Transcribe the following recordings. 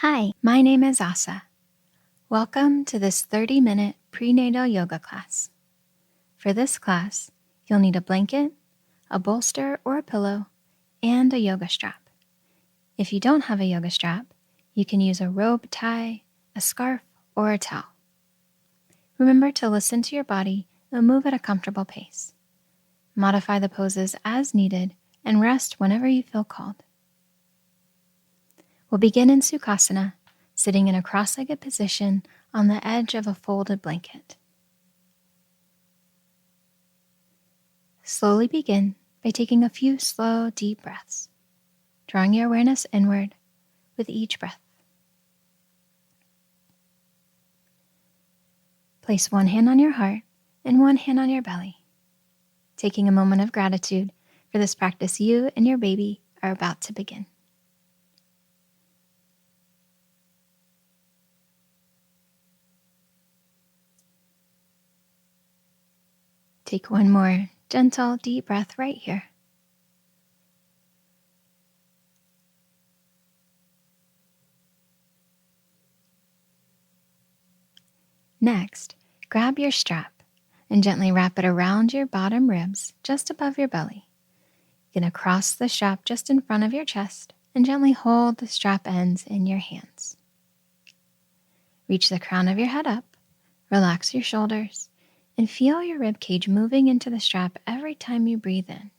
Hi, my name is Asa. Welcome to this 30-minute prenatal yoga class. For this class, you'll need a blanket, a bolster or a pillow, and a yoga strap. If you don't have a yoga strap, you can use a robe tie, a scarf, or a towel. Remember to listen to your body and move at a comfortable pace. Modify the poses as needed and rest whenever you feel called. We'll begin in Sukhasana, sitting in a cross-legged position on the edge of a folded blanket. Slowly begin by taking a few slow, deep breaths, drawing your awareness inward with each breath. Place one hand on your heart and one hand on your belly, taking a moment of gratitude for this practice you and your baby are about to begin. Take one more gentle, deep breath right here. Next, grab your strap and gently wrap it around your bottom ribs just above your belly. You're going to cross the strap just in front of your chest and gently hold the strap ends in your hands. Reach the crown of your head up, relax your shoulders, and feel your rib cage moving into the strap every time you breathe in.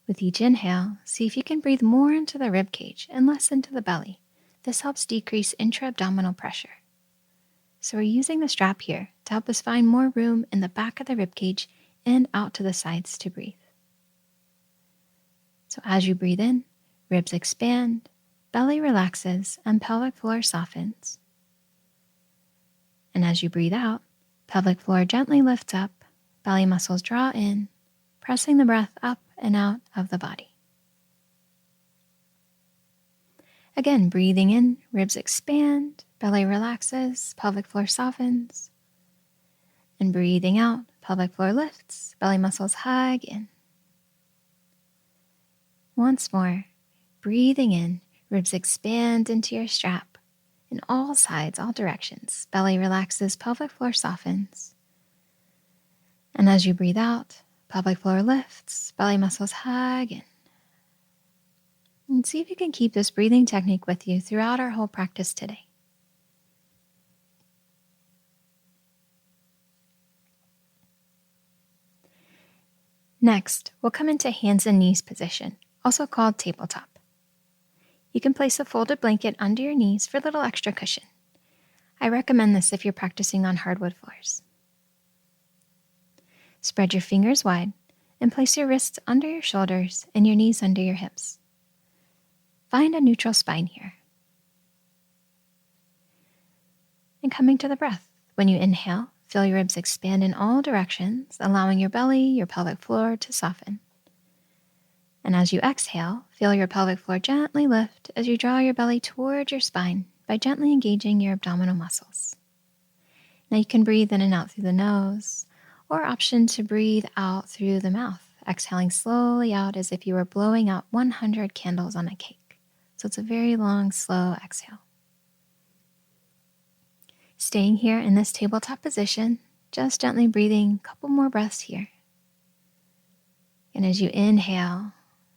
With each inhale, see if you can breathe more into the rib cage and less into the belly. This helps decrease intra-abdominal pressure. So we're using the strap here to help us find more room in the back of the rib cage and out to the sides to breathe. So as you breathe in, ribs expand, belly relaxes, and pelvic floor softens. And as you breathe out, pelvic floor gently lifts up, belly muscles draw in, pressing the breath up and out of the body. Again, breathing in, ribs expand, belly relaxes, pelvic floor softens. And breathing out, pelvic floor lifts, belly muscles hug in. Once more, breathing in, ribs expand into your strap in all sides, all directions. Belly relaxes, pelvic floor softens. And as you breathe out, pelvic floor lifts, belly muscles hug in. And see if you can keep this breathing technique with you throughout our whole practice today. Next, we'll come into hands and knees position, also called tabletop. You can place a folded blanket under your knees for a little extra cushion. I recommend this if you're practicing on hardwood floors. Spread your fingers wide and place your wrists under your shoulders and your knees under your hips. Find a neutral spine here. And coming to the breath, when you inhale, feel your ribs expand in all directions, allowing your belly, your pelvic floor to soften. And as you exhale, feel your pelvic floor gently lift as you draw your belly towards your spine by gently engaging your abdominal muscles. Now you can breathe in and out through the nose, or option to breathe out through the mouth, exhaling slowly out as if you were blowing out 100 candles on a cake. So it's a very long, slow exhale. Staying here in this tabletop position, just gently breathing a couple more breaths here. And as you inhale,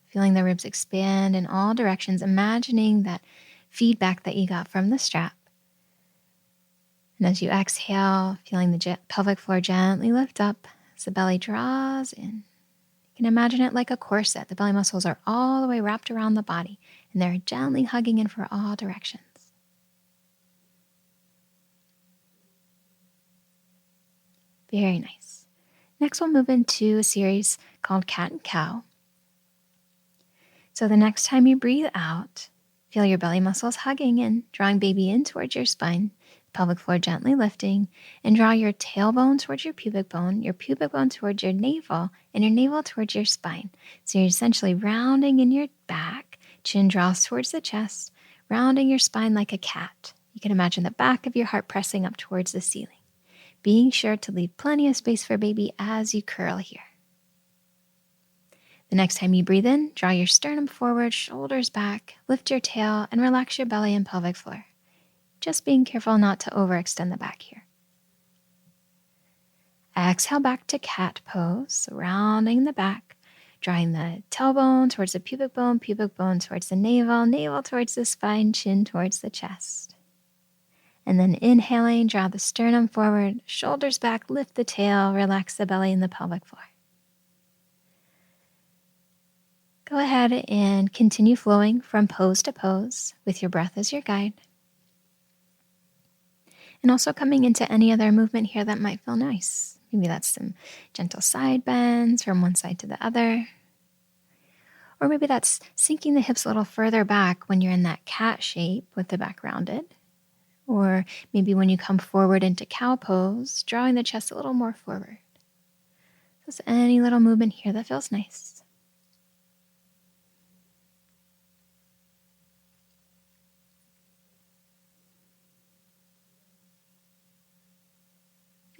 feeling the ribs expand in all directions, imagining that feedback that you got from the strap. And as you exhale, feeling the pelvic floor gently lift up as the belly draws in. You can imagine it like a corset. The belly muscles are all the way wrapped around the body, and they're gently hugging in for all directions. Very nice. Next, we'll move into a series called Cat and Cow. So the next time you breathe out, feel your belly muscles hugging in, drawing baby in towards your spine, pelvic floor gently lifting, and draw your tailbone towards your pubic bone towards your navel, and your navel towards your spine. So you're essentially rounding in your back, chin draws towards the chest, rounding your spine like a cat. You can imagine the back of your heart pressing up towards the ceiling. Being sure to leave plenty of space for baby as you curl here. The next time you breathe in, draw your sternum forward, shoulders back, lift your tail, and relax your belly and pelvic floor. Just being careful not to overextend the back here. Exhale back to cat pose, rounding the back, drawing the tailbone towards the pubic bone towards the navel towards the spine, chin towards the chest. And then inhaling, draw the sternum forward, shoulders back, lift the tail, relax the belly and the pelvic floor. Go ahead and continue flowing from pose to pose with your breath as your guide. And also coming into any other movement here that might feel nice. Maybe that's some gentle side bends from one side to the other. Or maybe that's sinking the hips a little further back when you're in that cat shape with the back rounded. Or maybe when you come forward into cow pose, drawing the chest a little more forward. Just any little movement here that feels nice.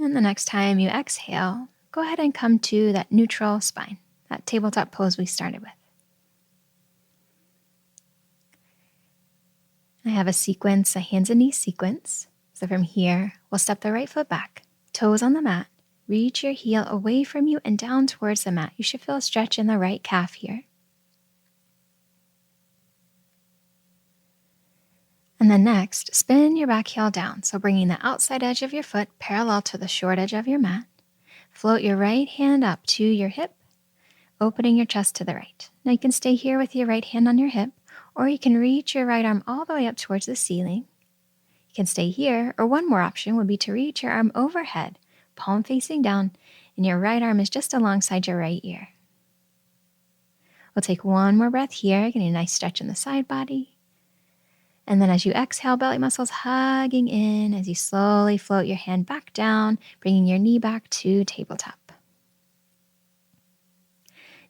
And the next time you exhale, go ahead and come to that neutral spine, that tabletop pose we started with. I have a sequence, a hands and knees sequence. So from here, we'll step the right foot back, toes on the mat, reach your heel away from you and down towards the mat. You should feel a stretch in the right calf here. And then next, spin your back heel down. So bringing the outside edge of your foot parallel to the short edge of your mat. Float your right hand up to your hip, opening your chest to the right. Now you can stay here with your right hand on your hip, or you can reach your right arm all the way up towards the ceiling. You can stay here, or one more option would be to reach your arm overhead, palm facing down, and your right arm is just alongside your right ear. We'll take one more breath here, getting a nice stretch in the side body. And then as you exhale, belly muscles hugging in as you slowly float your hand back down, bringing your knee back to tabletop.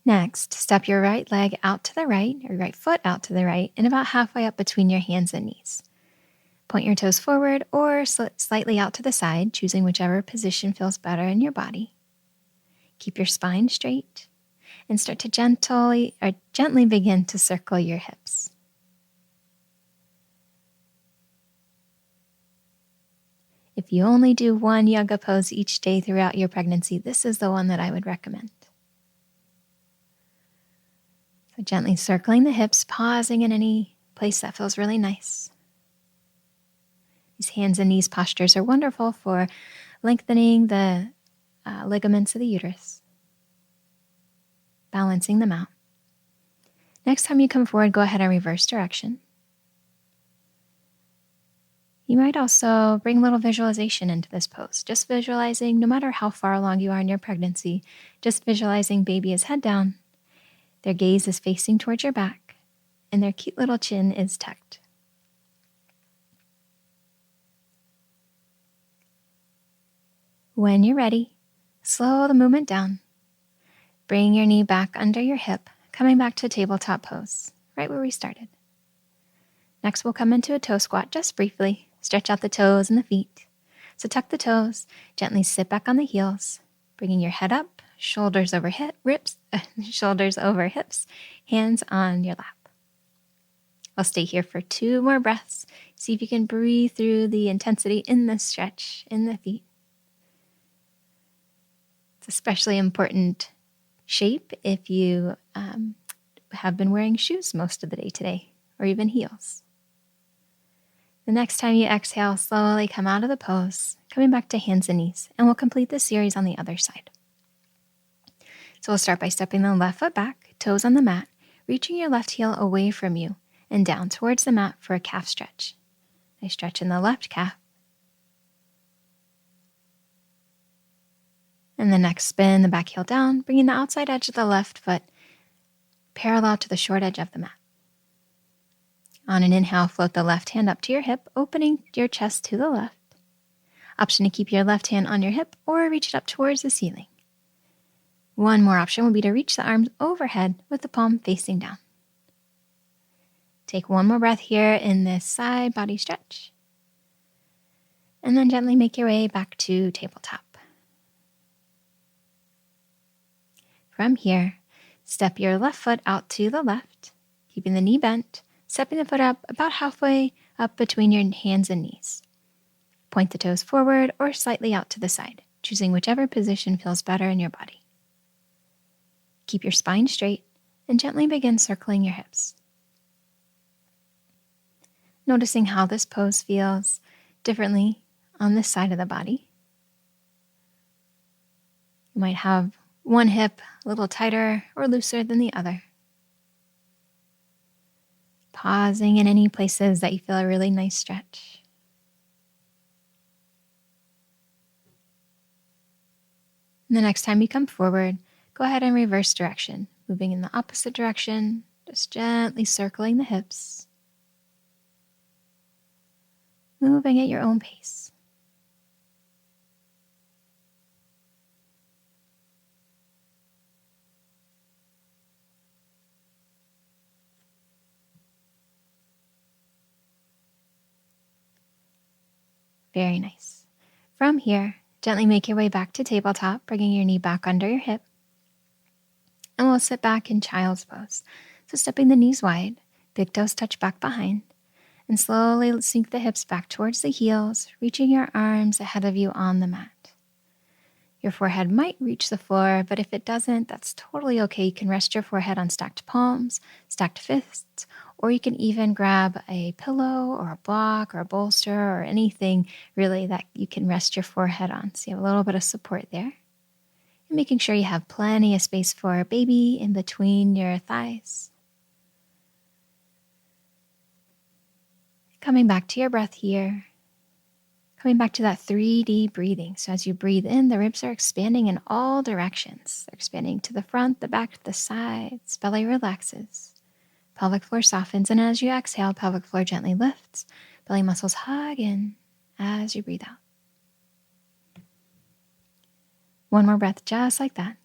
Next, step your right leg out to the right, or right foot out to the right, and about halfway up between your hands and knees. Point your toes forward or slightly out to the side, choosing whichever position feels better in your body. Keep your spine straight and start to gently begin to circle your hips. If you only do one yoga pose each day throughout your pregnancy, this is the one that I would recommend. So gently circling the hips, pausing in any place that feels really nice. These hands and knees postures are wonderful for lengthening the ligaments of the uterus, balancing them out. Next time you come forward, go ahead and reverse direction. You might also bring a little visualization into this pose, just visualizing, no matter how far along you are in your pregnancy, just visualizing baby is head down, their gaze is facing towards your back, and their cute little chin is tucked. When you're ready, slow the movement down. Bring your knee back under your hip, coming back to tabletop pose, right where we started. Next, we'll come into a toe squat just briefly. Stretch out the toes and the feet. So tuck the toes, gently sit back on the heels, bringing your head up, shoulders over hips, hands on your lap. I'll stay here for 2 more breaths. See if you can breathe through the intensity in the stretch in the feet. It's especially important shape if you have been wearing shoes most of the day today, or even heels. The next time you exhale, slowly come out of the pose, coming back to hands and knees, and we'll complete this series on the other side. So we'll start by stepping the left foot back, toes on the mat, reaching your left heel away from you and down towards the mat for a calf stretch. Nice stretch in the left calf. And the next spin the back heel down, bringing the outside edge of the left foot parallel to the short edge of the mat. On an inhale, float the left hand up to your hip, opening your chest to the left. Option to keep your left hand on your hip or reach it up towards the ceiling. One more option would be to reach the arms overhead with the palm facing down. Take one more breath here in this side body stretch. And then gently make your way back to tabletop. From here, Step your left foot out to the left, keeping the knee bent, stepping the foot up about halfway up between your hands and knees. Point the toes forward or slightly out to the side, choosing whichever position feels better in your body. Keep your spine straight and gently begin circling your hips. Noticing how this pose feels differently on this side of the body. You might have one hip a little tighter or looser than the other. Pausing in any places that you feel a really nice stretch. And the next time you come forward, go ahead and reverse direction, moving in the opposite direction, just gently circling the hips. Moving at your own pace. Very nice. From here, gently make your way back to tabletop, bringing your knee back under your hip. And we'll sit back in child's pose. So stepping the knees wide, big toes touch back behind, and slowly sink the hips back towards the heels, reaching your arms ahead of you on the mat. Your forehead might reach the floor, but if it doesn't, that's totally okay. You can rest your forehead on stacked palms, stacked fists, or you can even grab a pillow or a block or a bolster or anything really that you can rest your forehead on. So you have a little bit of support there. And making sure you have plenty of space for baby in between your thighs. Coming back to your breath here. Coming back to that 3D breathing. So as you breathe in, the ribs are expanding in all directions. They're expanding to the front, the back, the sides. Belly relaxes. Pelvic floor softens. And as you exhale, pelvic floor gently lifts. Belly muscles hug in as you breathe out. One more breath just like that.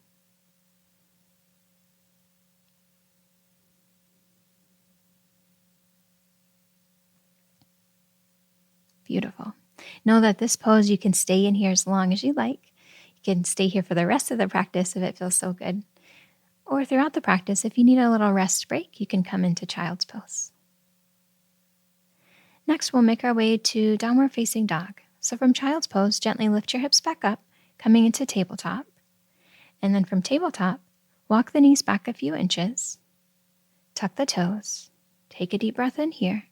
Beautiful. Know that this pose, you can stay in here as long as you like. You can stay here for the rest of the practice if it feels so good. Or throughout the practice, if you need a little rest break, you can come into child's pose. Next, we'll make our way to downward facing dog. So from child's pose, gently lift your hips back up, coming into tabletop. And then from tabletop, walk the knees back a few inches. Tuck the toes. Take a deep breath in here.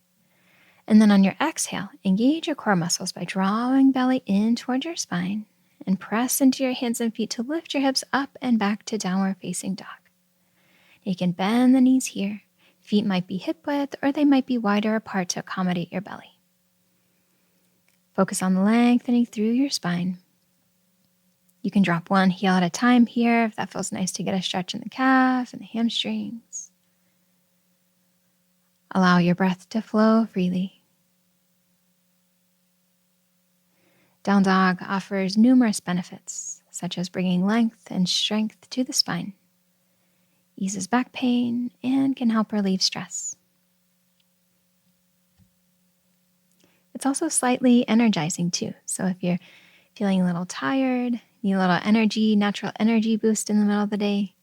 And then on your exhale, engage your core muscles by drawing belly in toward your spine and press into your hands and feet to lift your hips up and back to downward facing dog. You can bend the knees here. Feet might be hip width or they might be wider apart to accommodate your belly. Focus on lengthening through your spine. You can drop one heel at a time here if that feels nice to get a stretch in the calf and the hamstrings. Allow your breath to flow freely. Down dog offers numerous benefits, such as bringing length and strength to the spine, eases back pain, and can help relieve stress. It's also slightly energizing too, so if you're feeling a little tired, need a little energy, natural energy boost in the middle of the day,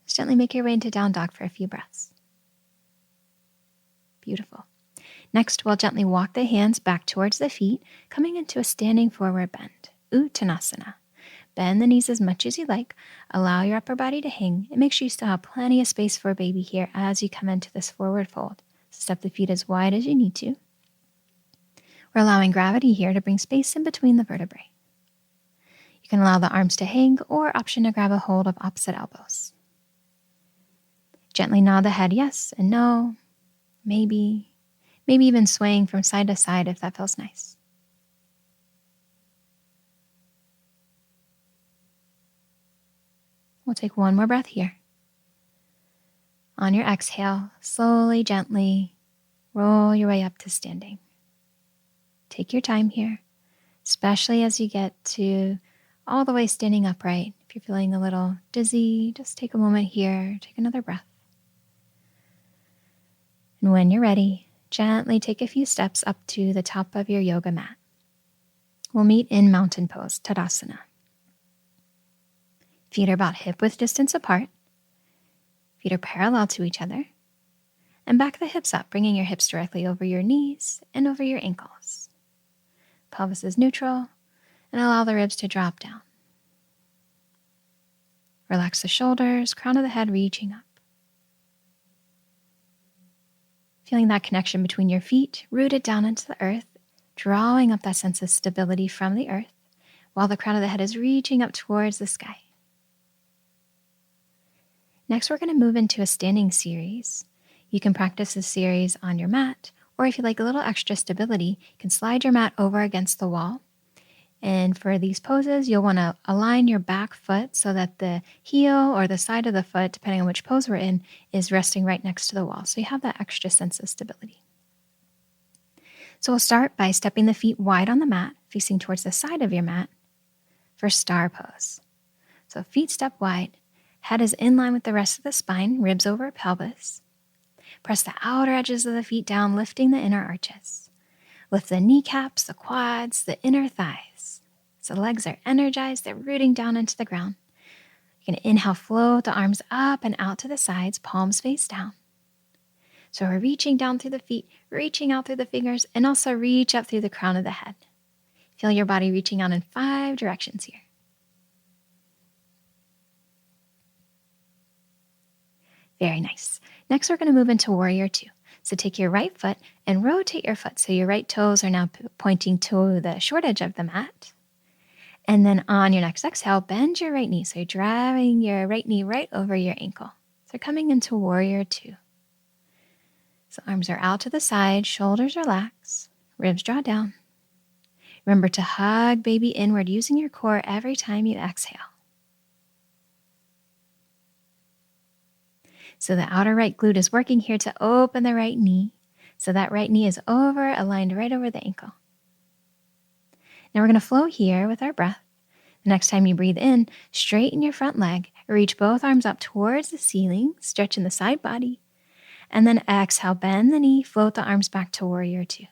just gently make your way into down dog for a few breaths. Beautiful. Next, we'll gently walk the hands back towards the feet, coming into a standing forward bend, Uttanasana. Bend the knees as much as you like. Allow your upper body to hang, and make sure you still have plenty of space for baby here as you come into this forward fold. So step the feet as wide as you need to. We're allowing gravity here to bring space in between the vertebrae. You can allow the arms to hang or option to grab a hold of opposite elbows. Gently nod the head yes and no, maybe even swaying from side to side if that feels nice. We'll take one more breath here. On your exhale, slowly, gently roll your way up to standing. Take your time here, especially as you get to all the way standing upright. If you're feeling a little dizzy, just take a moment here, take another breath. And when you're ready, gently take a few steps up to the top of your yoga mat. We'll meet in mountain pose, Tadasana. Feet are about hip width distance apart. Feet are parallel to each other. And back the hips up, bringing your hips directly over your knees and over your ankles. Pelvis is neutral, and allow the ribs to drop down. Relax the shoulders, crown of the head reaching up. Feeling that connection between your feet, rooted down into the earth, drawing up that sense of stability from the earth, while the crown of the head is reaching up towards the sky. Next, we're going to move into a standing series. You can practice this series on your mat, or if you like a little extra stability, you can slide your mat over against the wall. And for these poses, you'll want to align your back foot so that the heel or the side of the foot, depending on which pose we're in, is resting right next to the wall. So you have that extra sense of stability. So we'll start by stepping the feet wide on the mat, facing towards the side of your mat for star pose. So feet step wide, head is in line with the rest of the spine, ribs over pelvis. Press the outer edges of the feet down, lifting the inner arches. Lift the kneecaps, the quads, the inner thighs. So the legs are energized, they're rooting down into the ground. You're going to inhale, float the arms up and out to the sides, palms face down. So we're reaching down through the feet, reaching out through the fingers, and also reach up through the crown of the head. Feel your body reaching out in 5 directions here. Very nice. Next, we're going to move into Warrior 2. So take your right foot and rotate your foot. So your right toes are now pointing to the short edge of the mat. And then on your next exhale, bend your right knee. So you're driving your right knee right over your ankle. So coming into Warrior 2. So arms are out to the side, shoulders relax, ribs draw down. Remember to hug baby inward using your core every time you exhale. So the outer right glute is working here to open the right knee. So that right knee is aligned right over the ankle. Now we're going to flow here with our breath. The next time you breathe in, straighten your front leg, reach both arms up towards the ceiling, stretching the side body. And then exhale, bend the knee, float the arms back to Warrior 2.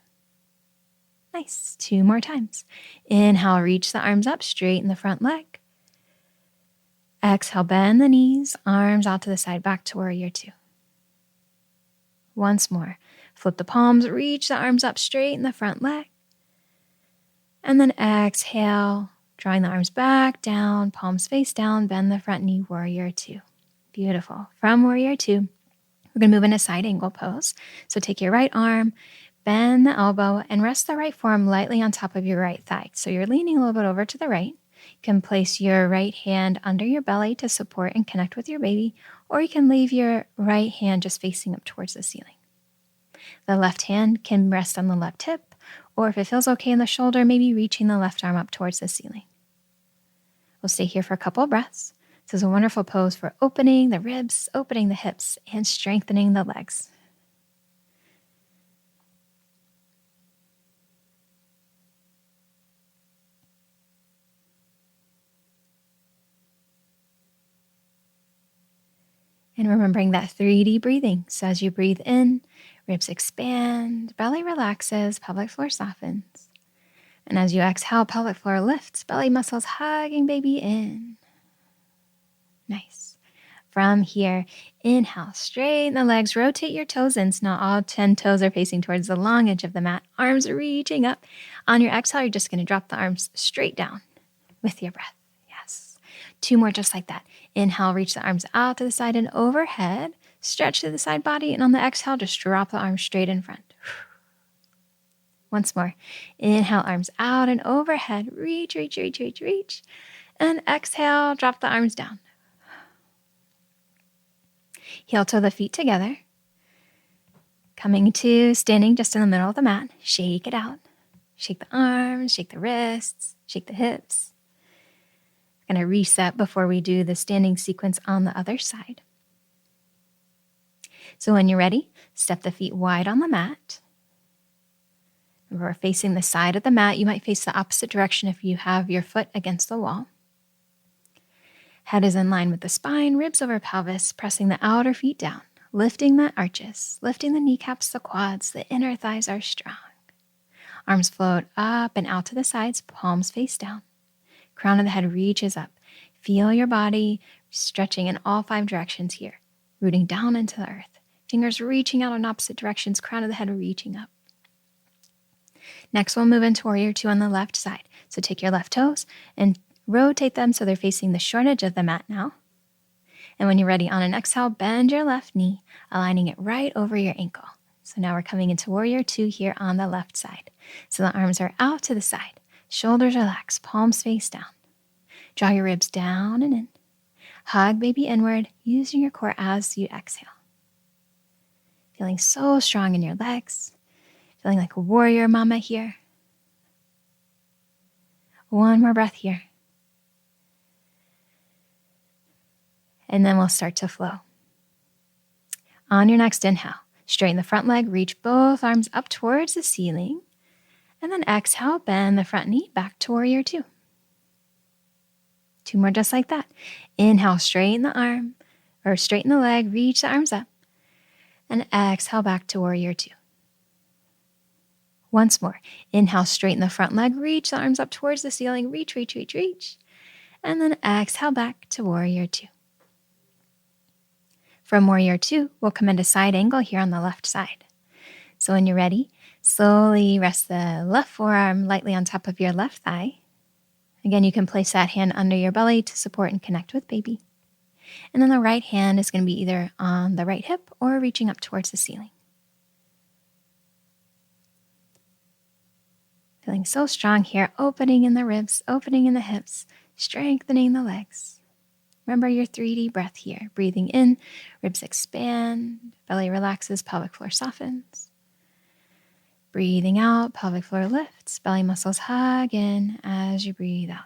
Nice. 2 more times. Inhale, reach the arms up, straighten the front leg. Exhale, bend the knees, arms out to the side, back to Warrior 2. Once more. Flip the palms, reach the arms up, straighten the front leg. And then exhale, drawing the arms back down, palms face down, bend the front knee, Warrior 2. Beautiful. From Warrior 2, we're going to move into side angle pose. So take your right arm, bend the elbow, and rest the right forearm lightly on top of your right thigh. So you're leaning a little bit over to the right. You can place your right hand under your belly to support and connect with your baby, or you can leave your right hand just facing up towards the ceiling. The left hand can rest on the left hip, or if it feels okay in the shoulder, maybe reaching the left arm up towards the ceiling. We'll stay here for a couple of breaths. This is a wonderful pose for opening the ribs, opening the hips, and strengthening the legs. And remembering that 3D breathing. So as you breathe in, ribs expand, belly relaxes, pelvic floor softens. And as you exhale, pelvic floor lifts, belly muscles hugging baby in. Nice. From here, inhale, straighten the legs, rotate your toes in. So now all 10 toes are facing towards the long edge of the mat. Arms are reaching up. On your exhale, you're just going to drop the arms straight down with your breath. Yes. 2 more just like that. Inhale, reach the arms out to the side and overhead. Stretch to the side body. And on the exhale, just drop the arms straight in front. Once more. Inhale, arms out and overhead. Reach, reach, reach, reach, reach. And exhale, drop the arms down. Heel toe the feet together. Coming to standing just in the middle of the mat. Shake it out. Shake the arms, shake the wrists, shake the hips. Going to reset before we do the standing sequence on the other side. So when you're ready, step the feet wide on the mat. We're facing the side of the mat. You might face the opposite direction if you have your foot against the wall. Head is in line with the spine, ribs over pelvis, pressing the outer feet down, lifting the arches, lifting the kneecaps, the quads, the inner thighs are strong. Arms float up and out to the sides, palms face down. Crown of the head reaches up. Feel your body stretching in all 5 directions here. rooting down into the earth. Fingers reaching out in opposite directions, crown of the head reaching up. Next, we'll move into Warrior 2 on the left side. So take your left toes and rotate them so they're facing the short edge of the mat now. And when you're ready, on an exhale, bend your left knee, aligning it right over your ankle. So now we're coming into Warrior 2 here on the left side. So the arms are out to the side, shoulders relaxed, palms face down. Draw your ribs down and in. Hug baby inward, using your core as you exhale. Feeling so strong in your legs. Feeling like a warrior mama here. One more breath here. And then we'll start to flow. On your next inhale, straighten the front leg, reach both arms up towards the ceiling. And then exhale, bend the front knee back to Warrior 2. 2 more just like that. Inhale, straighten the leg, reach the arms up. And exhale back to Warrior 2. Once more. Inhale, straighten the front leg, reach the arms up towards the ceiling, reach. And then exhale back to Warrior 2. From Warrior 2, we'll come into side angle here on the left side. So when you're ready, slowly rest the left forearm lightly on top of your left thigh. Again, you can place that hand under your belly to support and connect with baby. And then the right hand is going to be either on the right hip or reaching up towards the ceiling. Feeling so strong here, opening in the ribs, opening in the hips, strengthening the legs. Remember your 3D breath here. Breathing in, ribs expand, belly relaxes, pelvic floor softens. Breathing out, pelvic floor lifts, belly muscles hug in as you breathe out.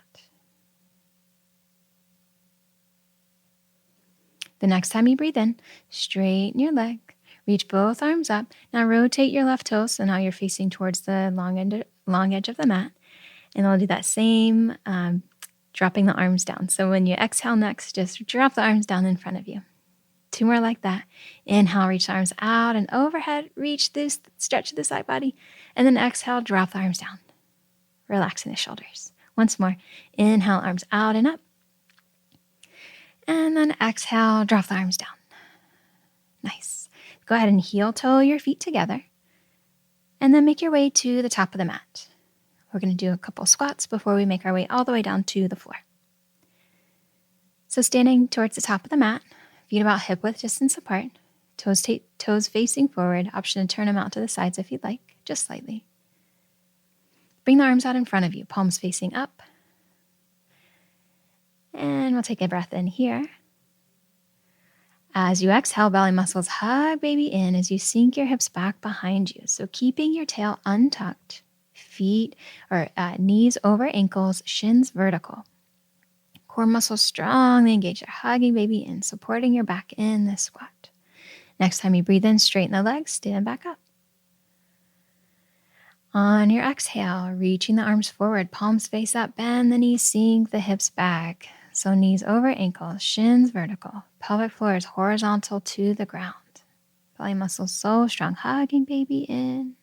The next time you breathe in, straighten your leg, reach both arms up. Now rotate your left toe, so now you're facing towards the long edge of the mat. And I'll do that same dropping the arms down. So when you exhale next, just drop the arms down in front of you. 2 more like that. Inhale, reach the arms out and overhead. Reach this, stretch the side body. And then exhale, drop the arms down. Relaxing the shoulders. Once more. Inhale, arms out and up. And then exhale, drop the arms down. Nice. Go ahead and heel toe your feet together. And then make your way to the top of the mat. We're going to do a couple squats before we make our way all the way down to the floor. So standing towards the top of the mat, feet about hip width distance apart, toes facing forward, option to turn them out to the sides if you'd like, just slightly. Bring the arms out in front of you, palms facing up. And we'll take a breath in here. As you exhale, belly muscles hug baby in as you sink your hips back behind you. So keeping your tail untucked, feet or knees over ankles, shins vertical. Core muscles strongly engaged. You're hugging baby in, supporting your back in this squat. Next time you breathe in, straighten the legs, stand back up. On your exhale, reaching the arms forward, palms face up, bend the knees, sink the hips back. So knees over ankles, shins vertical, pelvic floor is horizontal to the ground. Belly muscles so strong, hugging baby in.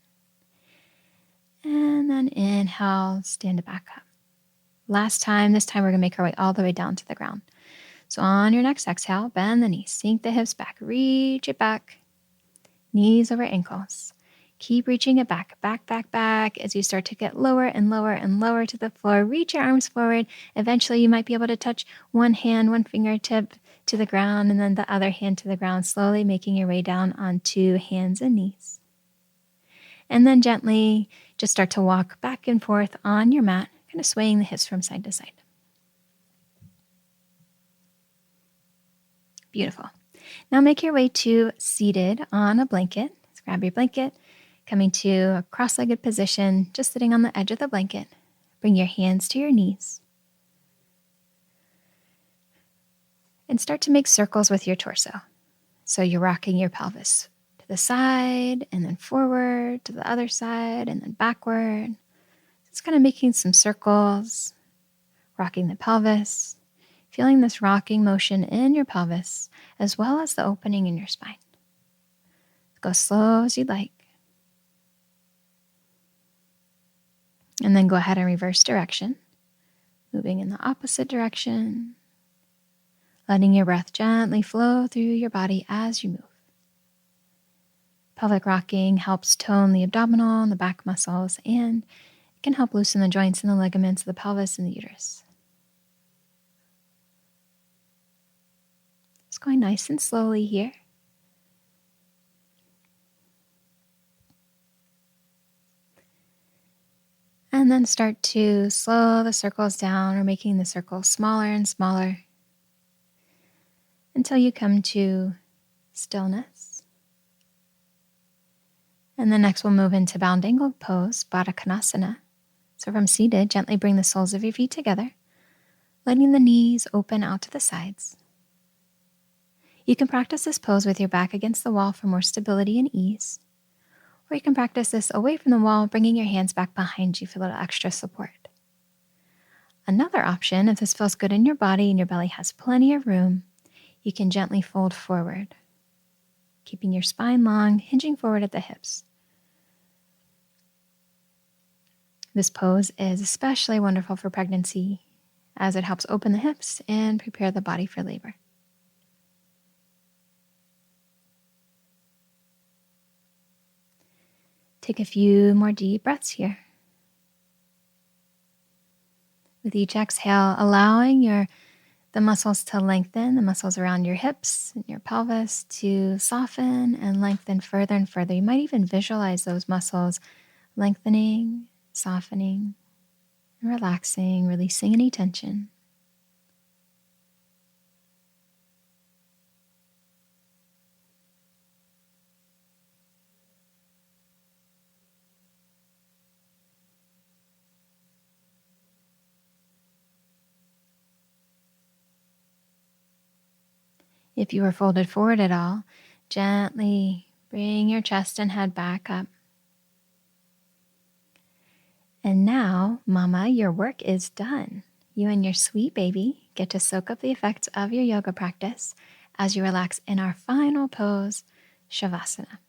And then inhale, stand it back up. Last time, this time we're going to make our way all the way down to the ground. So on your next exhale, bend the knees, sink the hips back, reach it back. Knees over ankles. Keep reaching it back as you start to get lower and lower and lower to the floor. Reach your arms forward. Eventually, you might be able to touch one hand, one fingertip to the ground, and then the other hand to the ground, slowly making your way down onto hands and knees. And then gently just start to walk back and forth on your mat, kind of swaying the hips from side to side. Beautiful. Now make your way to seated on a blanket. Let's grab your blanket. Coming to a cross-legged position, just sitting on the edge of the blanket. Bring your hands to your knees. And start to make circles with your torso. So you're rocking your pelvis to the side, and then forward, to the other side, and then backward. Just kind of making some circles, rocking the pelvis, feeling this rocking motion in your pelvis, as well as the opening in your spine. Go slow as you'd like. And then go ahead and reverse direction, moving in the opposite direction. letting your breath gently flow through your body as you move. Pelvic rocking helps tone the abdominal and the back muscles, and it can help loosen the joints and the ligaments of the pelvis and the uterus. It's going nice and slowly here. And then start to slow the circles down, or making the circles smaller and smaller until you come to stillness. And then next we'll move into bound angled pose, Baddha Konasana. So from seated, gently bring the soles of your feet together, letting the knees open out to the sides. You can practice this pose with your back against the wall for more stability and ease. Or you can practice this away from the wall, bringing your hands back behind you for a little extra support. Another option, if this feels good in your body and your belly has plenty of room, you can gently fold forward, keeping your spine long, hinging forward at the hips. This pose is especially wonderful for pregnancy, as it helps open the hips and prepare the body for labor. Take a few more deep breaths here. With each exhale, allowing the muscles to lengthen, the muscles around your hips and your pelvis to soften and lengthen further and further. You might even visualize those muscles lengthening, softening, relaxing, releasing any tension. If you are folded forward at all, gently bring your chest and head back up. And now, Mama, your work is done. You and your sweet baby get to soak up the effects of your yoga practice as you relax in our final pose, Shavasana.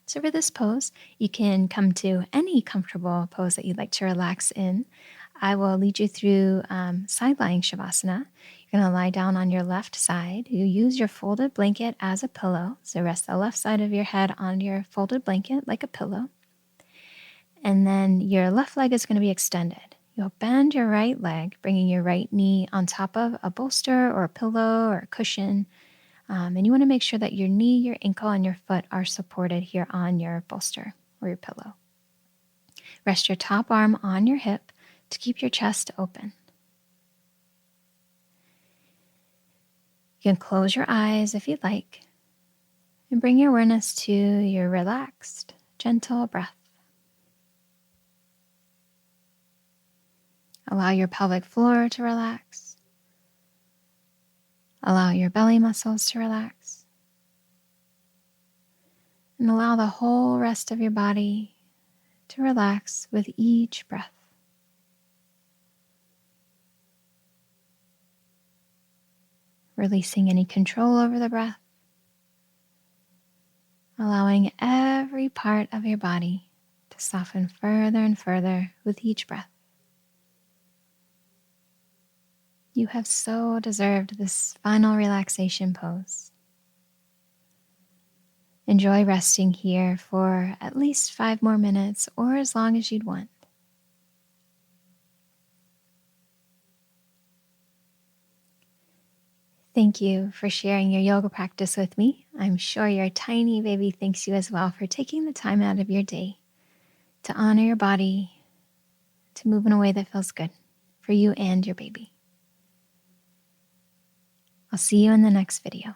So for this pose, you can come to any comfortable pose that you'd like to relax in. I will lead you through side-lying Shavasana. You're going to lie down on your left side. You use your folded blanket as a pillow. So rest the left side of your head on your folded blanket like a pillow. And then your left leg is going to be extended. You'll bend your right leg, bringing your right knee on top of a bolster or a pillow or a cushion. And you want to make sure that your knee, your ankle, and your foot are supported here on your bolster or your pillow. Rest your top arm on your hip to keep your chest open. You can close your eyes if you'd like and bring your awareness to your relaxed, gentle breath. Allow your pelvic floor to relax. Allow your belly muscles to relax. And allow the whole rest of your body to relax with each breath. Releasing any control over the breath. Allowing every part of your body to soften further and further with each breath. You have so deserved this final relaxation pose. Enjoy resting here for at least 5 more minutes or as long as you'd want. Thank you for sharing your yoga practice with me. I'm sure your tiny baby thanks you as well for taking the time out of your day to honor your body, to move in a way that feels good for you and your baby. I'll see you in the next video.